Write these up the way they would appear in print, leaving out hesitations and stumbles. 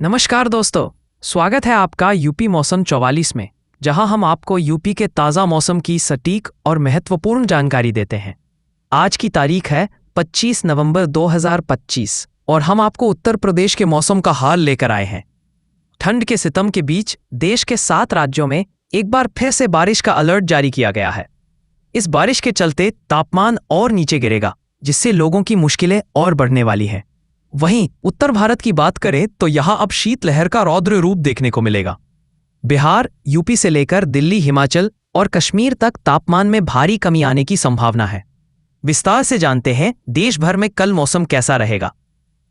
नमस्कार दोस्तों, स्वागत है आपका यूपी मौसम 44 में, जहां हम आपको यूपी के ताज़ा मौसम की सटीक और महत्वपूर्ण जानकारी देते हैं। आज की तारीख है 25 नवंबर 2025 और हम आपको उत्तर प्रदेश के मौसम का हाल लेकर आए हैं। ठंड के सितम के बीच देश के 7 राज्यों में एक बार फिर से बारिश का अलर्ट जारी किया गया है। इस बारिश के चलते तापमान और नीचे गिरेगा, जिससे लोगों की मुश्किलें और बढ़ने वाली हैं। वहीं उत्तर भारत की बात करें तो यहां अब शीतलहर का रौद्र रूप देखने को मिलेगा। बिहार, यूपी से लेकर दिल्ली, हिमाचल और कश्मीर तक तापमान में भारी कमी आने की संभावना है। विस्तार से जानते हैं देश भर में कल मौसम कैसा रहेगा।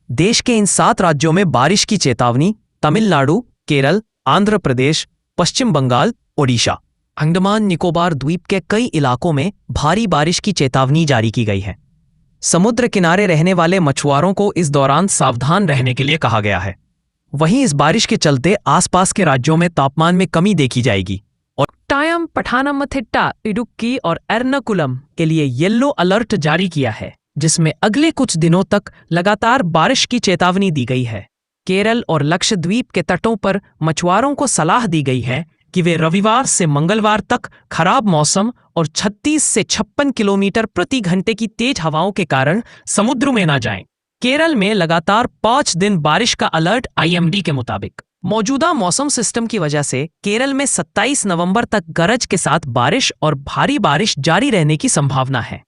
देश के इन 7 राज्यों में बारिश की चेतावनी तमिलनाडु, केरल, आंध्र प्रदेश, पश्चिम बंगाल, ओडिशा, अंडमान निकोबार द्वीप के कई इलाकों में भारी बारिश की चेतावनी जारी की गई है। समुद्र किनारे रहने वाले मछुआरों को इस दौरान सावधान रहने के लिए कहा गया है। वहीं इस बारिश के चलते आसपास के राज्यों में तापमान में कमी देखी जाएगी और कोट्टायम, पठानमथिट्टा, इडुक्की और एर्नाकुलम के लिए येलो अलर्ट जारी किया है, जिसमें अगले कुछ दिनों तक लगातार बारिश की चेतावनी दी गई है। केरल और लक्षद्वीप के तटों पर मछुआरों को सलाह दी गई है कि वे रविवार से मंगलवार तक खराब मौसम और 36 से 56 किलोमीटर प्रति घंटे की तेज हवाओं के कारण समुद्र में न जाएं। केरल में लगातार 5 दिन बारिश का अलर्ट आईएमडी के मुताबिक। मौजूदा मौसम सिस्टम की वजह से केरल में 27 नवंबर तक गरज के साथ बारिश और भारी बारिश जारी रहने की संभावना है।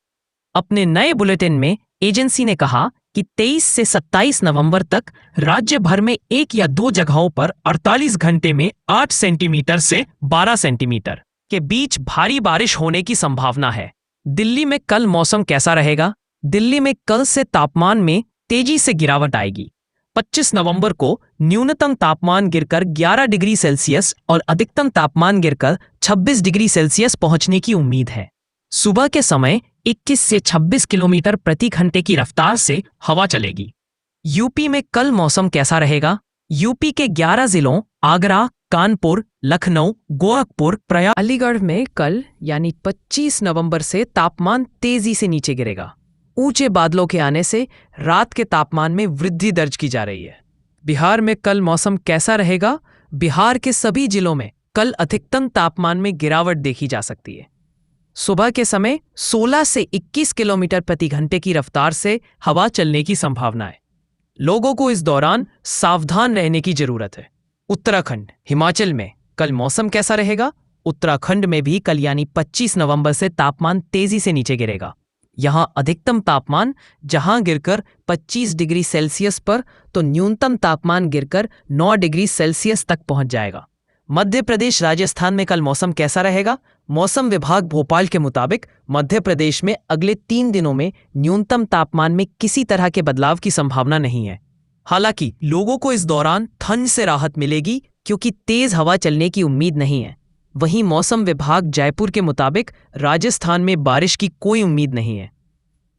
अपने नए बुलेटिन में एजेंसी ने कहा कि 23 से 27 नवंबर तक राज्य भर में 1 या 2 जगहों पर 48 घंटे में 8 सेंटीमीटर से 12 सेंटीमीटर के बीच भारी बारिश होने की संभावना है। दिल्ली में कल मौसम कैसा रहेगा? दिल्ली में कल से तापमान में तेजी से गिरावट आएगी। 25 नवंबर को न्यूनतम तापमान गिरकर 11 डिग्री सेल्सियस और अधिकतम तापमान गिरकर 26 डिग्री सेल्सियस पहुंचने की उम्मीद है। सुबह के समय 21 से 26 किलोमीटर प्रति घंटे की रफ्तार से हवा चलेगी। यूपी में कल मौसम कैसा रहेगा? यूपी के 11 जिलों आगरा, कानपुर, लखनऊ, गोरखपुर, प्रयाग, अलीगढ़ में कल यानी 25 नवंबर से तापमान तेजी से नीचे गिरेगा। ऊंचे बादलों के आने से रात के तापमान में वृद्धि दर्ज की जा रही है। बिहार में कल मौसम कैसा रहेगा? बिहार के सभी जिलों में कल अधिकतम तापमान में गिरावट देखी जा सकती है। सुबह के समय 16 से 21 किलोमीटर प्रति घंटे की रफ्तार से हवा चलने की संभावना है। लोगों को इस दौरान सावधान रहने की जरूरत है। उत्तराखंड, हिमाचल में कल मौसम कैसा रहेगा? उत्तराखंड में भी कल यानी 25 नवंबर से तापमान तेजी से नीचे गिरेगा। यहां अधिकतम तापमान जहां गिरकर 25 डिग्री सेल्सियस पर तो न्यूनतम तापमान गिरकर 9 डिग्री सेल्सियस तक पहुंच जाएगा। मध्य प्रदेश, राजस्थान में कल मौसम कैसा रहेगा? मौसम विभाग भोपाल के मुताबिक मध्य प्रदेश में अगले 3 दिनों में न्यूनतम तापमान में किसी तरह के बदलाव की संभावना नहीं है। हालांकि लोगों को इस दौरान ठंड से राहत मिलेगी क्योंकि तेज हवा चलने की उम्मीद नहीं है। वहीं मौसम विभाग जयपुर के मुताबिक राजस्थान में बारिश की कोई उम्मीद नहीं है।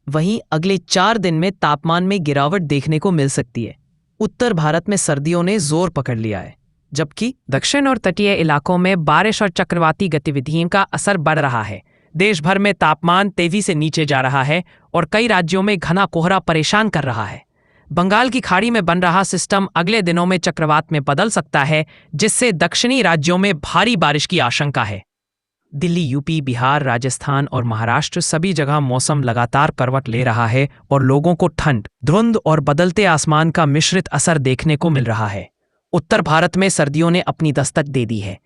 वहीं अगले 4 दिन में तापमान में गिरावट देखने को मिल सकती है। उत्तर भारत में सर्दियों ने जोर पकड़ लिया है, जबकि दक्षिण और तटीय इलाकों में बारिश और चक्रवाती गतिविधियों का असर बढ़ रहा है। देश भर में तापमान तेजी से नीचे जा रहा है और कई राज्यों में घना कोहरा परेशान कर रहा है। बंगाल की खाड़ी में बन रहा सिस्टम अगले दिनों में चक्रवात में बदल सकता है, जिससे दक्षिणी राज्यों में भारी बारिश की आशंका है। दिल्ली, यूपी, बिहार, राजस्थान और महाराष्ट्र सभी जगह मौसम लगातार करवट ले रहा है और लोगों को ठंड, धुंध और बदलते आसमान का मिश्रित असर देखने को मिल रहा है। उत्तर भारत में सर्दियों ने अपनी दस्तक दे दी है।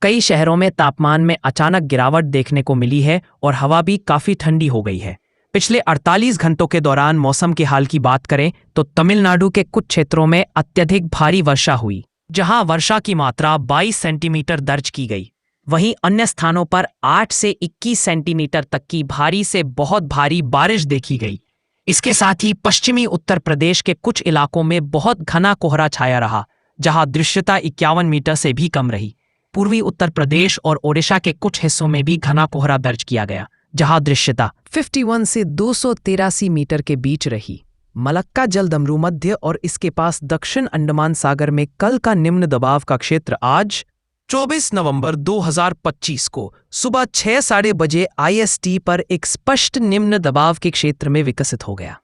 कई शहरों में तापमान में अचानक गिरावट देखने को मिली है और हवा भी काफी ठंडी हो गई है। पिछले 48 घंटों के दौरान मौसम के हाल की बात करें तो तमिलनाडु के कुछ क्षेत्रों में अत्यधिक भारी वर्षा हुई, जहां वर्षा की मात्रा 22 सेंटीमीटर दर्ज की गई। वहीं अन्य स्थानों पर 8 से 21 सेंटीमीटर तक की भारी से बहुत भारी बारिश देखी गई। इसके साथ ही पश्चिमी उत्तर प्रदेश के कुछ इलाकों में बहुत घना कोहरा छाया रहा, जहां दृश्यता 51 मीटर से भी कम रही। पूर्वी उत्तर प्रदेश और ओडिशा के कुछ हिस्सों में भी घना कोहरा दर्ज किया गया, जहां दृश्यता 51 से 283 मीटर के बीच रही। मलक्का जलदमरू मध्य और इसके पास दक्षिण अंडमान सागर में कल का निम्न दबाव का क्षेत्र आज 24 नवंबर 2025 को सुबह 6:30 बजे IST पर एक स्पष्ट निम्न दबाव के क्षेत्र में विकसित हो गया।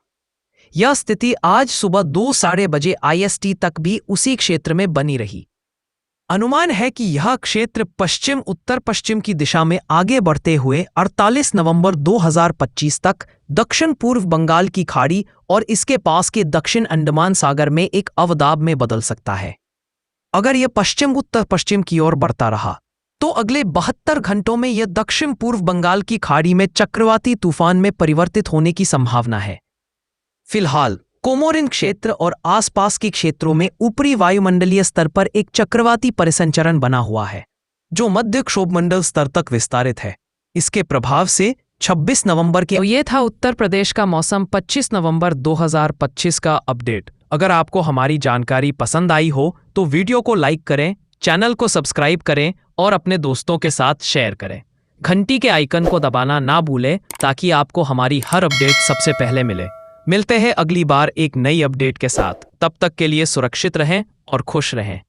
यह स्थिति आज सुबह 2:30 बजे IST तक भी उसी क्षेत्र में बनी रही। अनुमान है कि यह क्षेत्र पश्चिम उत्तर पश्चिम की दिशा में आगे बढ़ते हुए 48 नवंबर 2025 तक दक्षिण पूर्व बंगाल की खाड़ी और इसके पास के दक्षिण अंडमान सागर में एक अवदाब में बदल सकता है। अगर यह पश्चिम उत्तर पश्चिम की ओर बढ़ता रहा तो अगले 72 घंटों में यह दक्षिण पूर्व बंगाल की खाड़ी में चक्रवाती तूफान में परिवर्तित होने की संभावना है। फिलहाल कोमोरिन क्षेत्र और आसपास के क्षेत्रों में ऊपरी वायुमंडलीय स्तर पर एक चक्रवाती परिसंचरण बना हुआ है जो मध्य क्षोभमंडल स्तर तक विस्तारित है। इसके प्रभाव से 26 नवंबर के ये था उत्तर प्रदेश का मौसम 25 नवंबर 2025 का अपडेट। अगर आपको हमारी जानकारी पसंद आई हो तो वीडियो को लाइक करें, चैनल को सब्सक्राइब करें और अपने दोस्तों के साथ शेयर करें। घंटी के आइकन को दबाना ना भूलें ताकि आपको हमारी हर अपडेट सबसे पहले मिले। मिलते हैं अगली बार एक नई अपडेट के साथ। तब तक के लिए सुरक्षित रहें और खुश रहें।